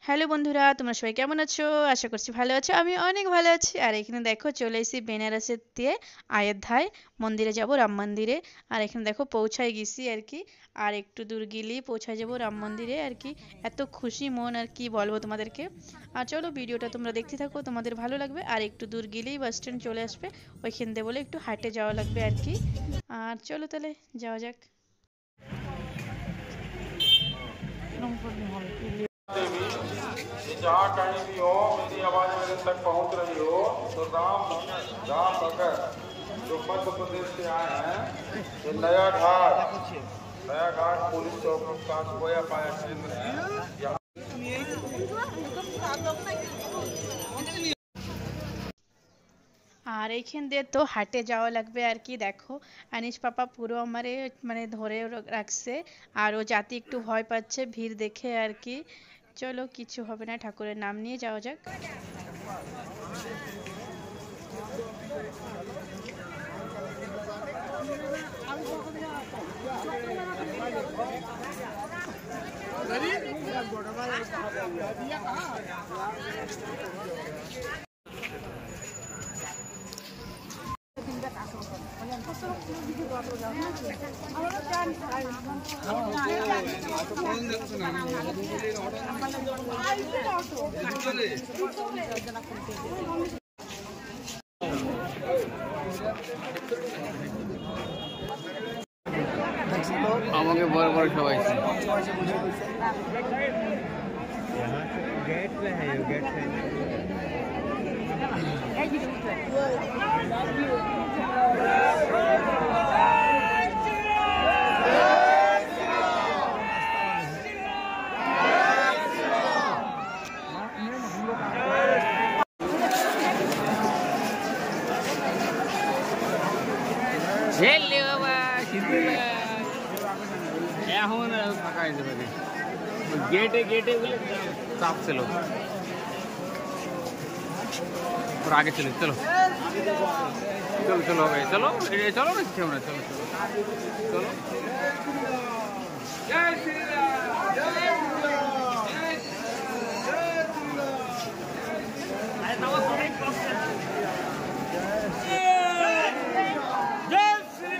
Hello বন্ধুরা, তোমরা সবাই কেমন আছো? আশা করছি ভালো আছো। আমি অনেক ভালো আছি। আর এখানে দেখো চলে এসেছি বেনারসের দিয়ে অযোধ্যায় মন্দিরে যাব, রাম মন্দিরে। আর এখানে দেখো পৌঁছায় গেছি আর কি। আর একটু দূর গেলেই পৌঁছায় যাব রাম মন্দিরে আর কি। এত খুশি মন আর কি বলবো তোমাদেরকে। আর চলো ভিডিওটা তোমরা দেখতে থাকো, তোমাদের ভালো লাগবে। আর একটু দূর গেলেই বাস স্ট্যান্ড চলে আসবে, ওইখান দিয়ে বলে একটু হাঁটে যাওয়া লাগবে আর কি। আর চলো তাহলে যাওয়া যাক। कि जहाँ कहीं भी हो मेरी आवाज मेरे तक पहुँच रही हो तो राम भगत जो मध्य प्रदेश से आए हैं, ये नया घाट पुलिस चौक का गोया पाया केंद्र है। यहाँ আর এইখান দিয়ে তো হাটে যাওয়া লাগবে আর কি। দেখো আনিস পাপা পুরো আমারে মানে ধরে রাখছে। আর ও যাতে একটু ভয় পাচ্ছে ভিড় দেখে আর কি। চলো কিছু হবে না, ঠাকুরের নাম নিয়ে যাওয়া যাক। আমাকে বড় বড় সবাই गेट पे है, ये गेट पे ঝেললে বাবা শীতল এখন ফাঁকা হয়েছে পারে গেটে গেটে বলে চাপ ছিল और आगे चलो चलो चलो चलो भाई चलो चलो ना क्यों ना चलो चलो चलो जय श्री राम जय श्री राम जय श्री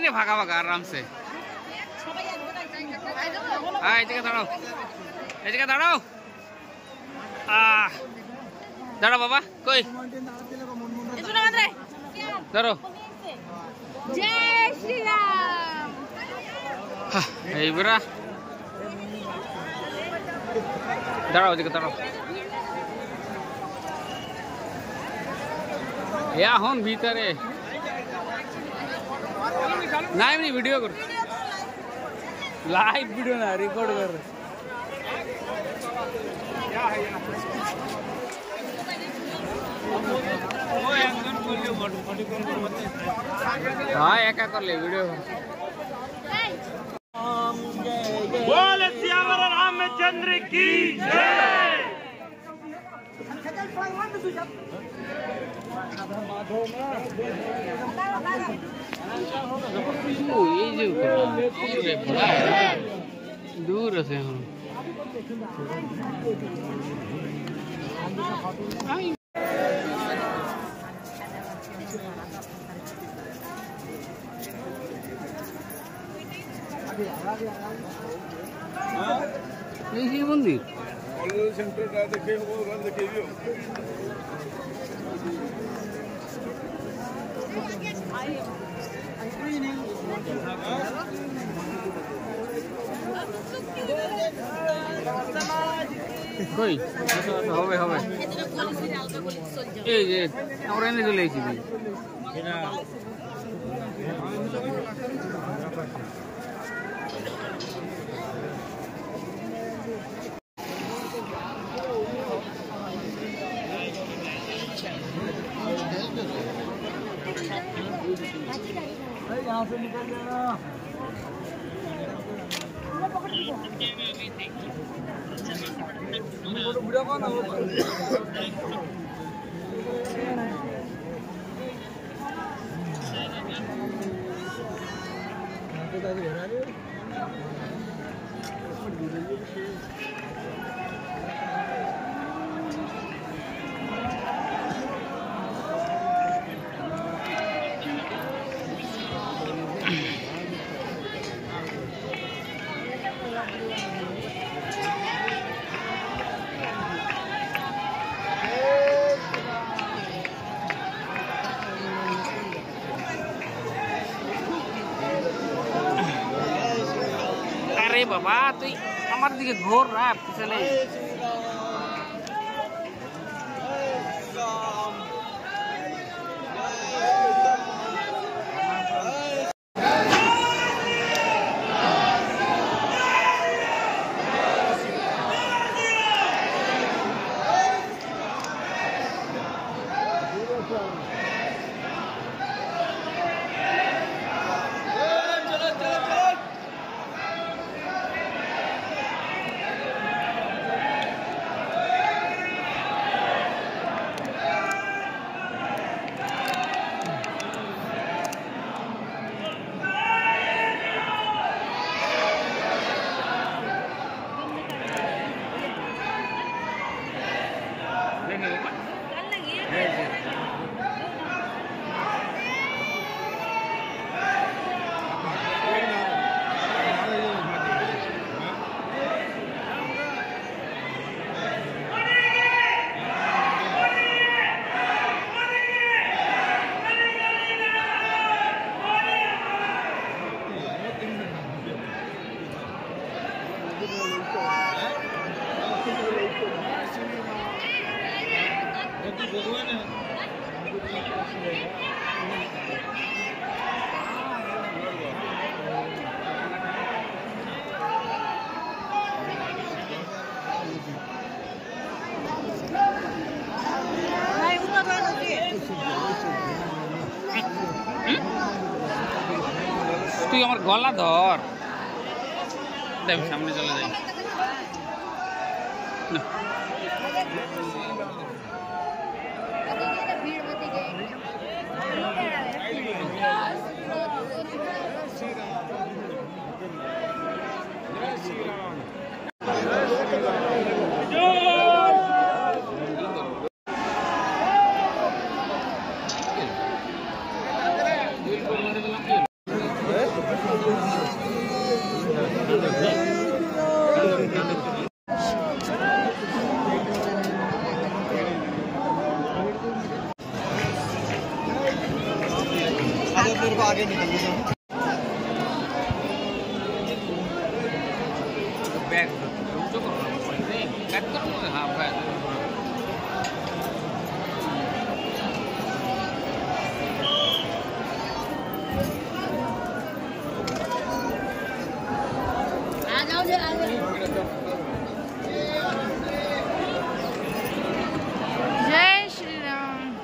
ने भागा भागा आराम से दाड़ाओ दाड़ाओ बाबा कोई दाड़ो जय श्री राम बरा दाड़ाओ दाड़ाओ या हन भीतरे ना एमनी वीडियो कर लाइव वीडियो ना रिकॉर्ड कर हाँ एक कर ले वीडियो बोल सियावर रामचंद्र की जय। दूर से हम यही मंदिर सेंटर का देखे वो देखिए কই হবে হবে এই যে আমরা এনে চলে এসেছি यहाँ से निकल जाना। बुढ़ा कौन अरे बाबा তুই আমার দিকে ঘোর না পিছনে তুই আমার গলা ধর দেখ সামনে চলে যাই না आगे निकल बैग बैग करो हाँ बैग जय श्री राम।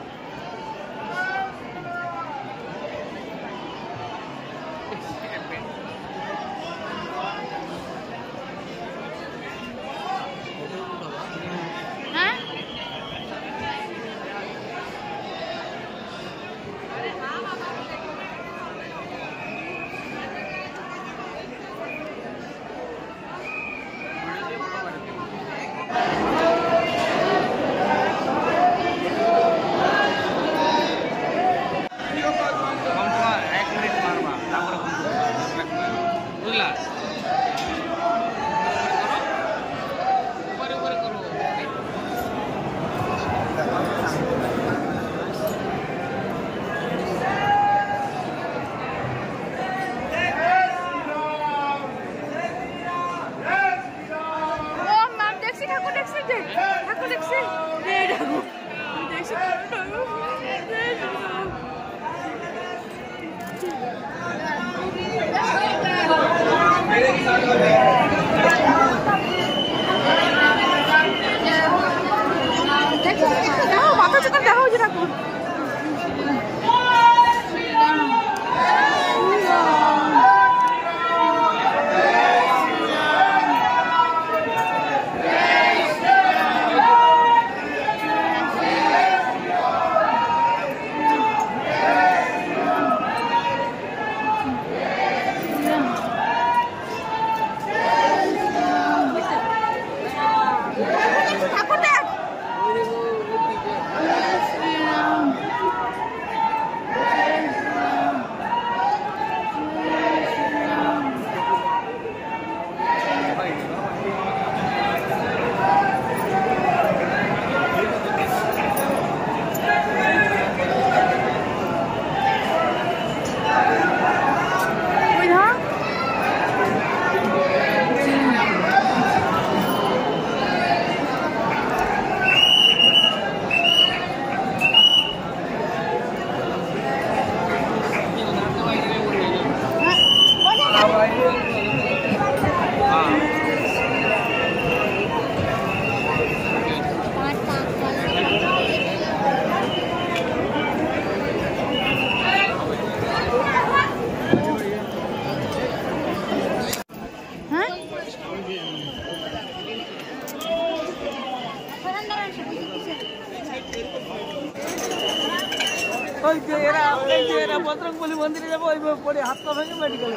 বজরংবলী মন্দিরে যাবো ওই পরে হাত পা ভেঙে মেডিকেল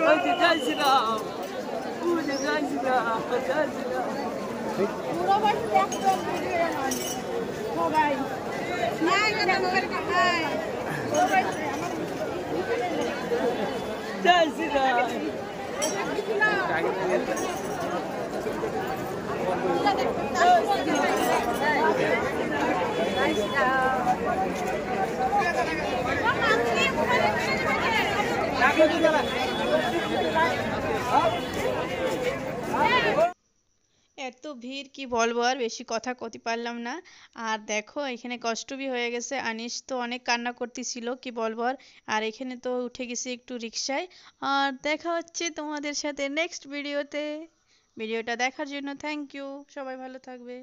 জয় শ্রীরাম জয় শ্রীরাম জয় শ্রীরাম জয় শ্রীরাম এত ভিড় কি বলবো, আর বেশি কথা কতি পারলাম না। আর দেখো এখানে কষ্ট বি হয়ে গেছে, আনিস তো অনেক কান্না করতেছিল কি বলবো। আর এখানে তো উঠে গেছি একটু রিক্সায়। আর দেখা হচ্ছে তোমাদের সাথে নেক্সট ভিডিওতে। ভিডিওটা দেখার জন্য থ্যাংক ইউ, সবাই ভালো থাকবে।